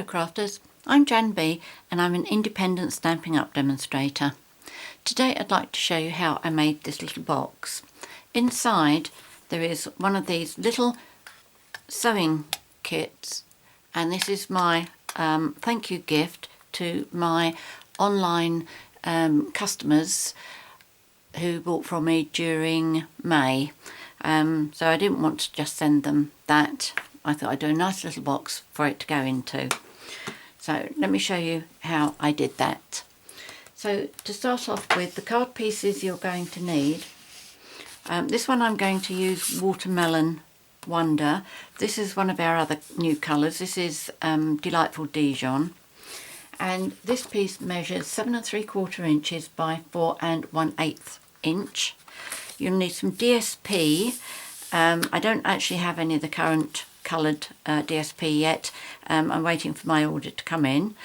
Hello crafters, I'm JanB and I'm an independent Stampin' Up demonstrator. Today I'd like to show you how I made this little box. Inside there is one of these little sewing kits, and this is my thank you gift to my online customers who bought from me during May. So I didn't want to just send them that. I thought I'd do a nice little box for it to go into. So let me show you how I did that. So to start off with, the card pieces you're going to need. This one I'm going to use Watermelon Wonder. This is one of our other new colours. This is Delightful Dijon. And this piece measures 7 3/4 inches by 4 1/8 inch. You'll need some DSP. I don't actually have any of the current coloured DSP yet. I'm waiting for my order to come in,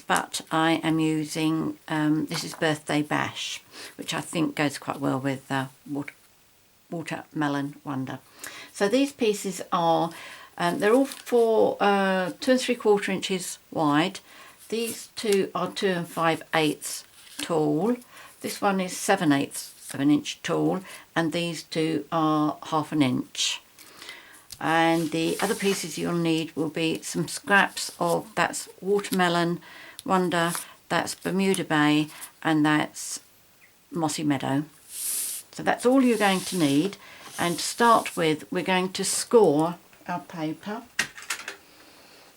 but I am using this is Birthday Bash, which I think goes quite well with Watermelon Wonder. So these pieces are they're all 2 3/4 inches wide. These two are 2 5/8 tall. This one is 7/8 of an inch tall, and these two are 1/2 inch. And the other pieces you'll need will be some scraps of, that's Watermelon Wonder, that's Bermuda Bay, and that's Mossy Meadow. So that's all you're going to need. And to start with, we're going to score our paper.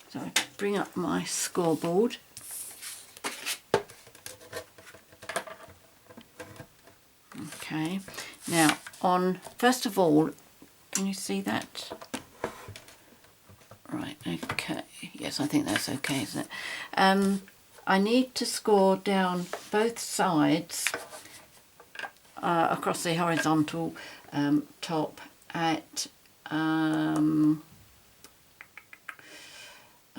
So I bring up my scoreboard. Okay, now first of all, can you see that? Right, okay, yes, I think that's okay, isn't it? I need to score down both sides across the horizontal top at, I'm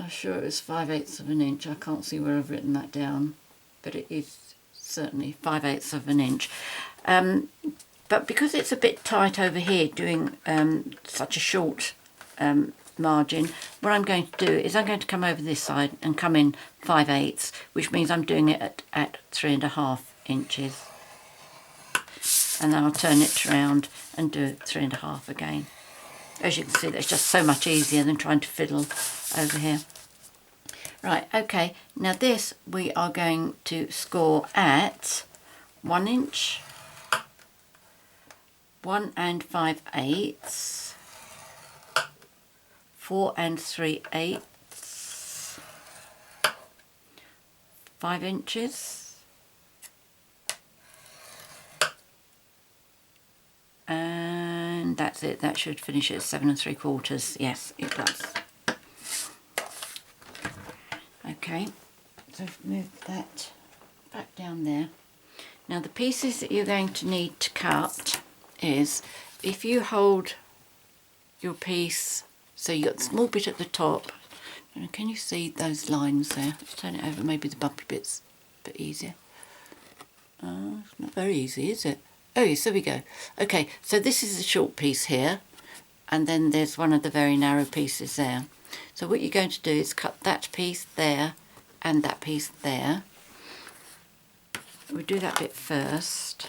sure it was 5/8 of an inch. I can't see where I've written that down, but it is certainly 5/8 of an inch. But because it's a bit tight over here doing such a short margin, what I'm going to do is I'm going to come over this side and come in 5/8, which means I'm doing it at 3 1/2 inches. And then I'll turn it around and do 3 1/2 again. As you can see, that's just so much easier than trying to fiddle over here. Right, okay, now this we are going to score at 1 inch, 1 5/8, 4 3/8, 5 inches, and that's it. That should finish at 7 3/4. Yes, it does. Okay, so I've moved that back down there. Now the pieces that you're going to need to cut is, if you hold your piece, so you've got the small bit at the top, and can you see those lines there? Let's turn it over, maybe the bumpy bit's a bit easier. It's not very easy, is it? Oh yes, there we go. Okay, so this is a short piece here, and then there's one of the very narrow pieces there. So what you're going to do is cut that piece there and that piece there. We'll do that bit first.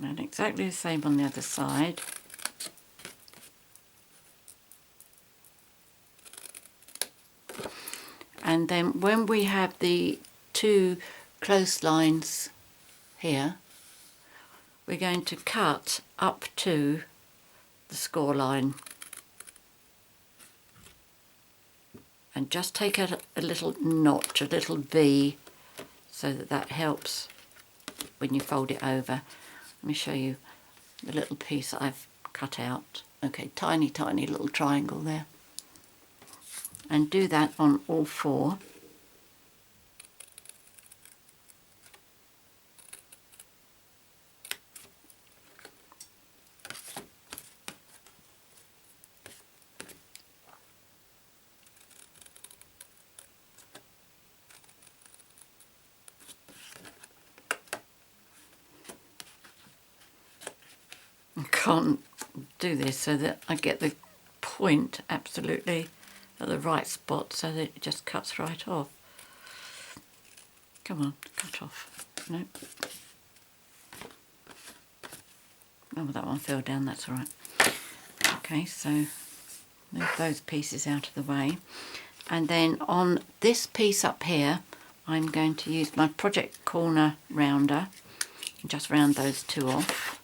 And exactly the same on the other side. And then when we have the two close lines here, we're going to cut up to the score line. And just take a little notch, a little V, so that helps when you fold it over. Let me show you the little piece I've cut out. Okay, tiny, tiny little triangle there. And do that on all four. can't do this so that I get the point absolutely at the right spot so that it just cuts right off. Come on, cut off. Nope. Oh, that one fell down, that's all right. Okay, so move those pieces out of the way. And then on this piece up here, I'm going to use my project corner rounder and just round those two off.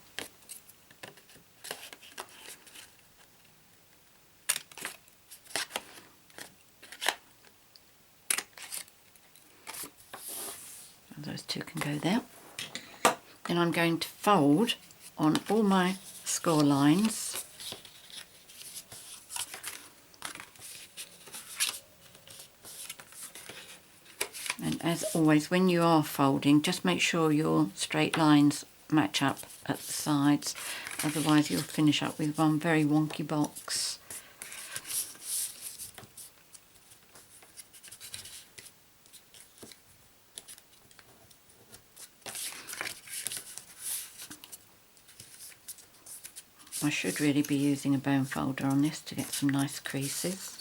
And those two can go there. Then I'm going to fold on all my score lines. And as always, when you are folding, just make sure your straight lines match up at the sides, otherwise you'll finish up with one very wonky box. I should really be using a bone folder on this to get some nice creases.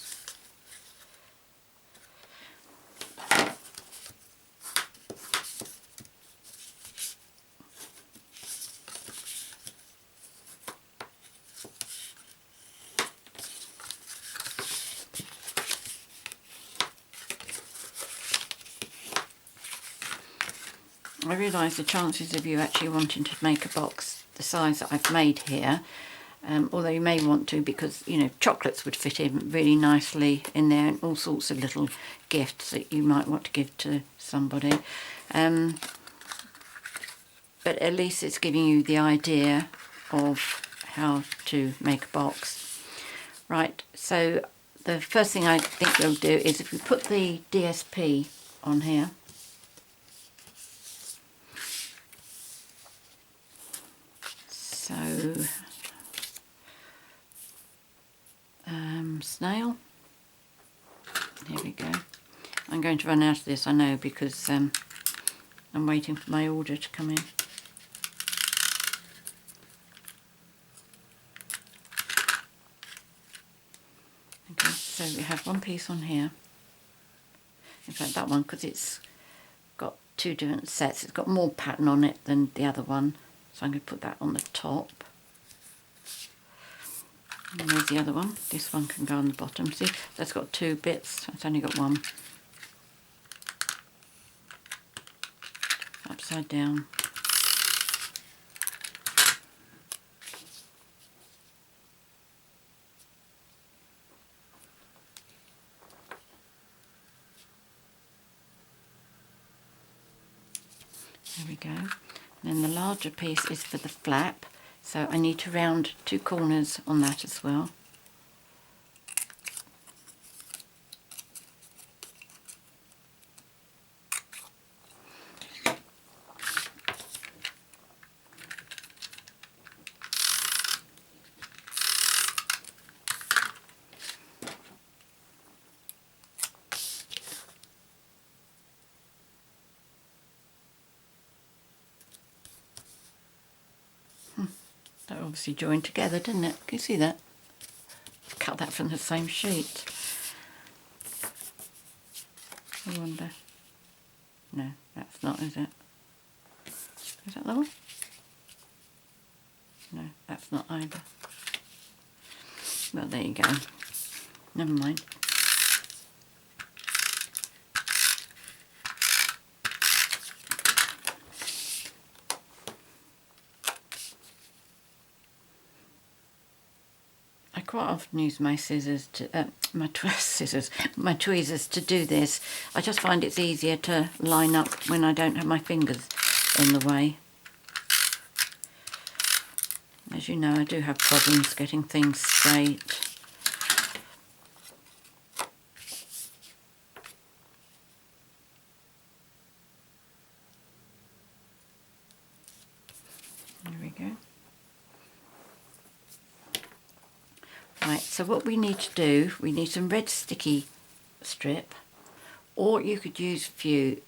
I realise the chances of you actually wanting to make a box the size that I've made here, although you may want to, because you know chocolates would fit in really nicely in there, and all sorts of little gifts that you might want to give to somebody, but at least it's giving you the idea of how to make a box. Right, so the first thing I think we'll do is if we put the DSP on here, so snail, here we go. I'm going to run out of this, I know, because I'm waiting for my order to come in. Okay, so we have one piece on here. In fact, that one, because it's got two different sets, it's got more pattern on it than the other one, so I'm going to put that on the top. And there's the other one. This one can go on the bottom. See, that's got two bits. It's only got one. Upside down. There we go. And then the larger piece is for the flap. So I need to round two corners on that as well. That obviously joined together, didn't it? Can you see that? I've cut that from the same sheet. I wonder. No, that's not, is it? Is that the one? No, that's not either. Well, there you go. Never mind. I quite often use my scissors to my tweezers to do this. I just find it's easier to line up when I don't have my fingers in the way. As you know, I do have problems getting things straight. There we go. Right, so what we need to do, we need some red sticky strip, or you could use fuse,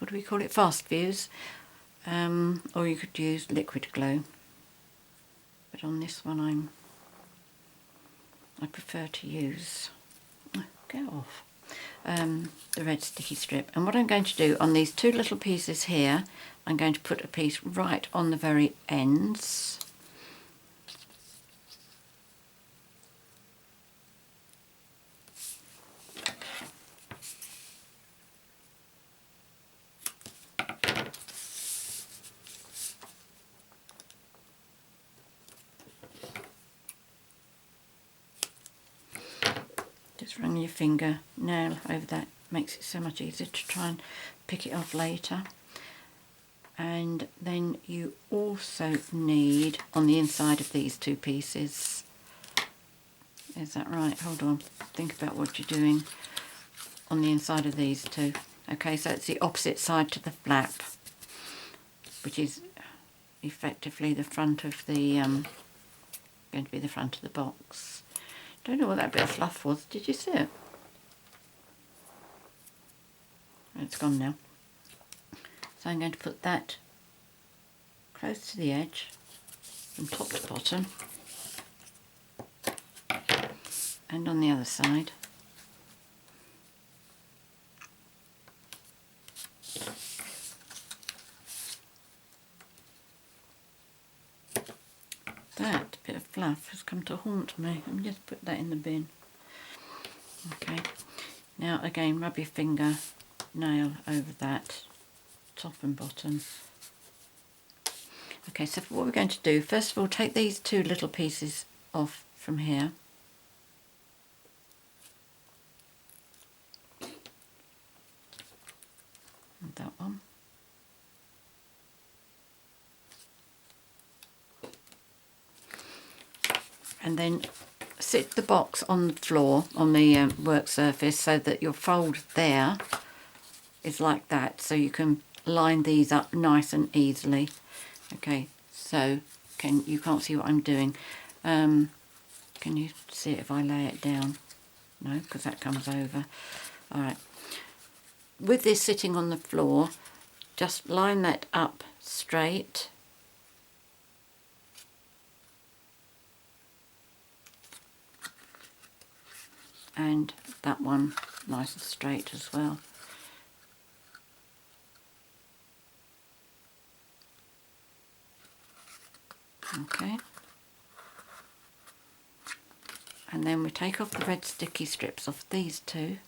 what do we call it? Fast fuse. or you could use liquid glue, but on this one I prefer to use, get off, the red sticky strip. And what I'm going to do on these two little pieces here, I'm going to put a piece right on the very ends. Just run your finger nail over that, makes it so much easier to try and pick it off later. And then you also need, on the inside of these two pieces, is that right? Hold on, think about what you're doing on the inside of these two. Okay, so it's the opposite side to the flap, which is effectively the front of the, going to be the front of the box. Don't know what that bit of fluff was, did you see it? It's gone now. So I'm going to put that close to the edge, from top to bottom, and on the other side. That bit of fluff has come to haunt me. Let me just put that in the bin. Okay, now again, rub your finger nail over that, top and bottom. Okay, so what we're going to do, first of all, take these two little pieces off from here. And that one. And then sit the box on the floor, on the work surface, so that your fold there is like that, so you can line these up nice and easily. Okay, so you can't see what I'm doing. Can you see it if I lay it down? No, because that comes over. Alright, with this sitting on the floor, just line that up straight. And that one nice and straight as well. Okay. And then we take off the red sticky strips off these two.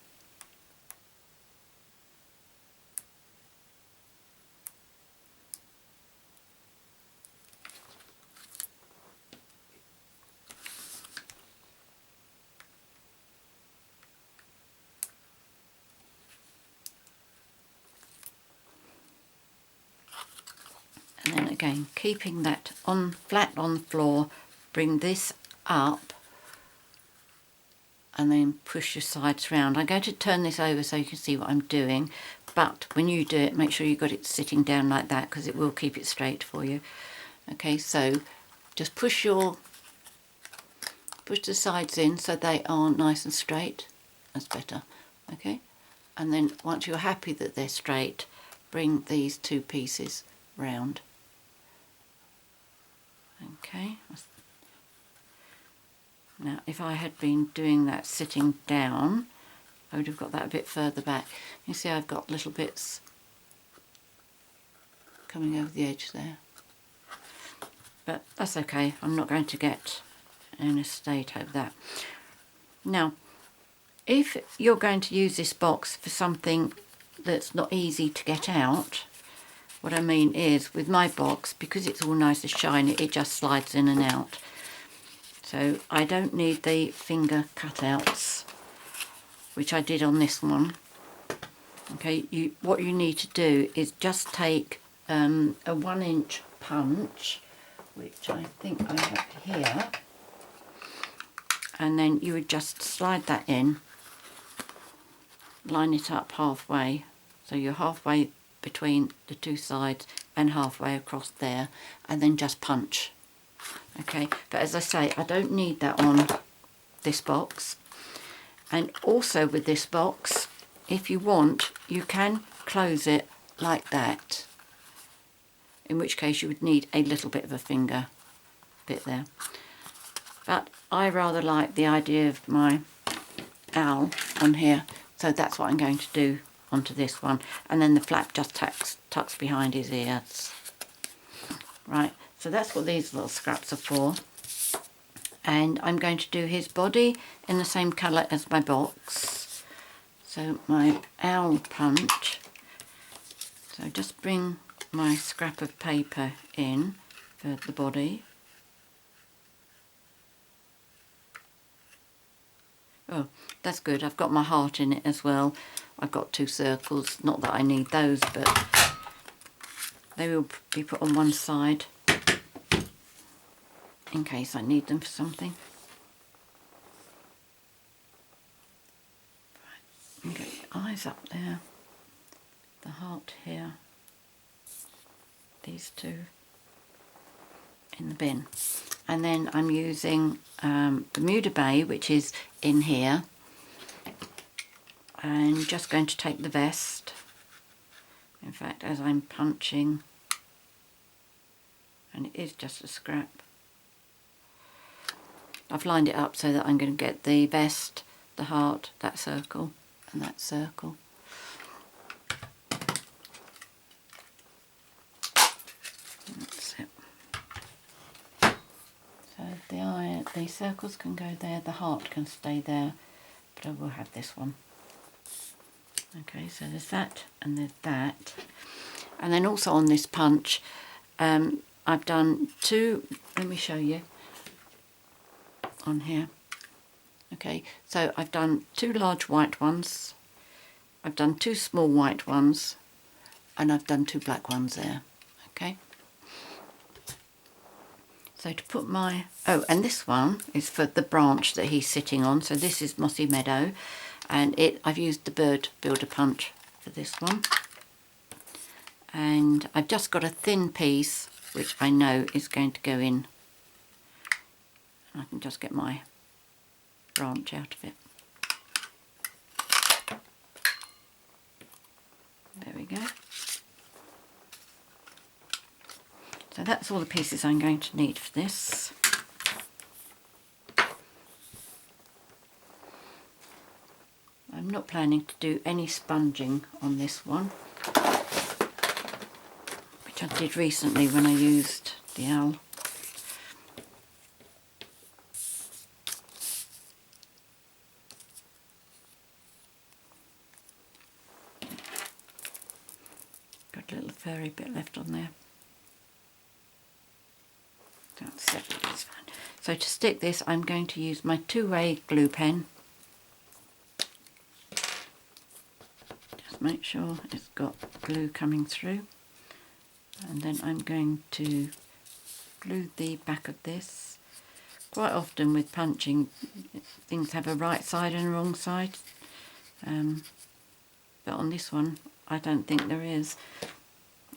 And then again, keeping that on flat on the floor, bring this up and then push your sides round. I'm going to turn this over so you can see what I'm doing, but when you do it, make sure you've got it sitting down like that, because it will keep it straight for you. Okay, so just push the sides in so they are nice and straight. That's better. Okay, and then once you're happy that they're straight, bring these two pieces round. Okay, now if I had been doing that sitting down, I would have got that a bit further back. You see I've got little bits coming over the edge there, but that's okay, I'm not going to get in a state over that. Now if you're going to use this box for something that's not easy to get out, what I mean is, with my box, because it's all nice and shiny, it just slides in and out. So I don't need the finger cutouts, which I did on this one. Okay, what you need to do is just take a 1-inch punch, which I think I have here, and then you would just slide that in, line it up halfway, so you're halfway between the two sides and halfway across there, and then just punch. Okay, but as I say, I don't need that on this box. And also with this box, if you want, you can close it like that. in which case you would need a little bit of a finger bit there. But I rather like the idea of my owl on here, so that's what I'm going to do onto this one. And then the flap just tucks behind his ears. Right, so that's what these little scraps are for. And I'm going to do his body in the same colour as my box. So my owl punch. So just bring my scrap of paper in for the body. Oh, that's good. I've got my heart in it as well. I've got 2 circles. Not that I need those, but they will be put on one side in case I need them for something. Right, and get the eyes up there, the heart here, these 2 in the bin. And then I'm using Bermuda Bay, which is in here, and just going to take the vest. In fact, as I'm punching, and it is just a scrap, I've lined it up so that I'm going to get the vest, the heart, that circle, and that circle. That's it. So the circles can go there, the heart can stay there, but I will have this one. Okay, so there's that and there's that. And then also on this punch, I've done 2, let me show you on here. Okay, so I've done 2 large white ones, I've done 2 small white ones, and I've done 2 black ones there. Okay, so to put my, oh, and this one is for the branch that he's sitting on. So this is Mossy Meadow, and I've used the bird builder punch for this one. And I've just got a thin piece which I know is going to go in. I can just get my branch out of it. There we go. So that's all the pieces I'm going to need for this. I'm not planning to do any sponging on this one, which I did recently when I used the owl. Got a little furry bit left on there. That's it, that's fine. So to stick this, I'm going to use my 2-way glue pen. Just make sure it's got glue coming through. And then I'm going to glue the back of this. Quite often with punching, things have a right side and a wrong side. But on this one, I don't think there is.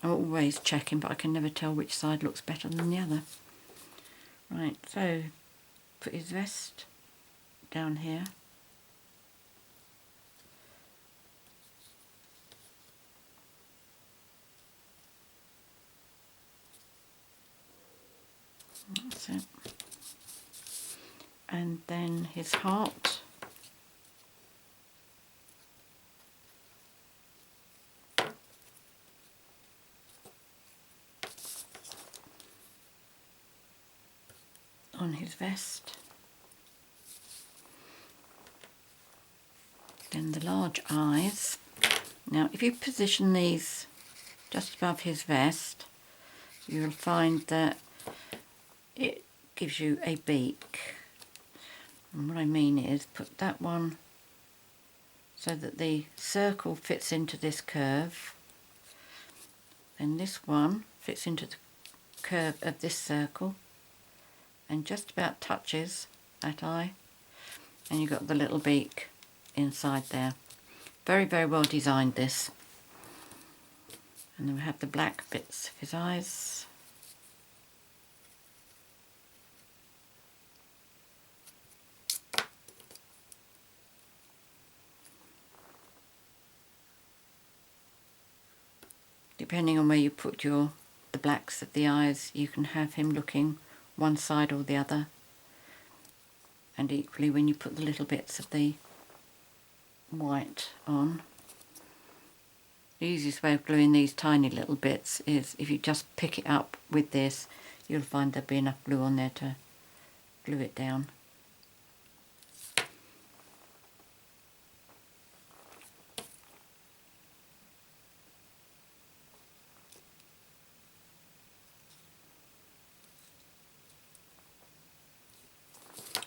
I'm always checking, but I can never tell which side looks better than the other. Right, so put his vest down here. That's it. And then his heart. On his vest. Then the large eyes. Now if you position these just above his vest, you'll find that it gives you a beak. And what I mean is put that one so that the circle fits into this curve. Then this one fits into the curve of this circle and just about touches that eye, and you've got the little beak inside there. Very, very well designed, this. And then we have the black bits of his eyes. Depending on where you put your the blacks of the eyes, you can have him looking one side or the other. And equally when you put the little bits of the white on. The easiest way of gluing these tiny little bits is if you just pick it up with this, you'll find there'll be enough glue on there to glue it down.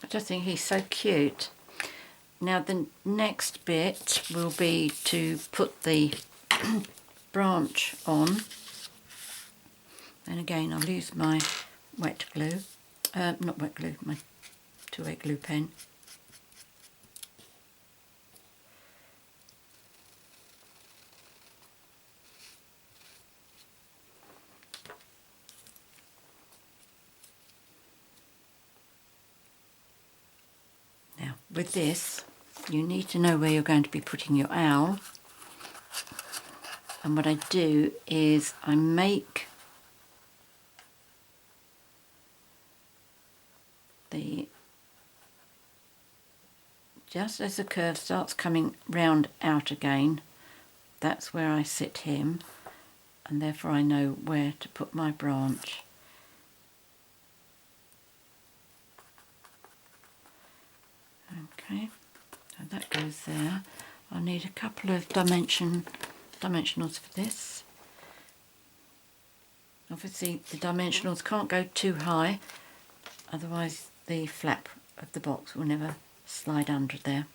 I just think he's so cute. Now the next bit will be to put the branch on, and again I'll use my wet glue, not wet glue, my 2A glue pen. Now with this you need to know where you're going to be putting your owl, and what I do is I make the, just as the curve starts coming round out again, that's where I sit him, and therefore I know where to put my branch. Okay, so that goes there. I'll need a couple of dimensionals for this. Obviously the dimensionals can't go too high, otherwise the flap of the box will never slide under there.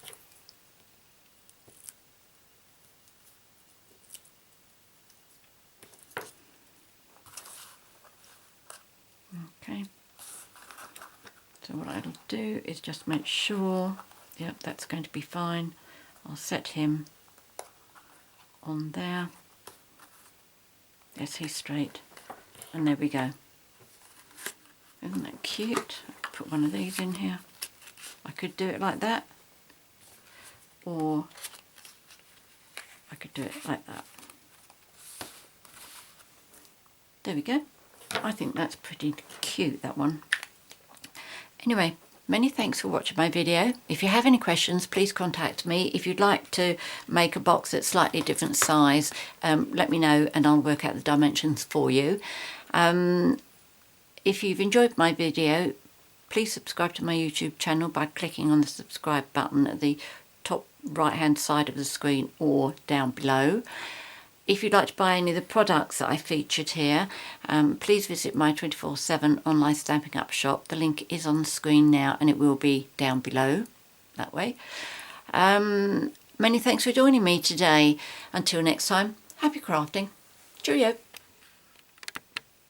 Okay, so what I'll do is just make sure, yep, that's going to be fine. I'll set him on there. Yes, he's straight, and there we go. Isn't that cute? I could put one of these in here. I could do it like that, or I could do it like that. There we go. I think that's pretty cute, that one. Anyway, many thanks for watching my video. If you have any questions, please contact me. If you'd like to make a box that's slightly different size, let me know and I'll work out the dimensions for you. If you've enjoyed my video, please subscribe to my YouTube channel by clicking on the subscribe button at the top right hand side of the screen or down below. If you'd like to buy any of the products that I featured here, please visit my 24/7 online Stampin' Up shop. The link is on the screen now and it will be down below that way. Many thanks for joining me today. Until next time, happy crafting. Cheerio.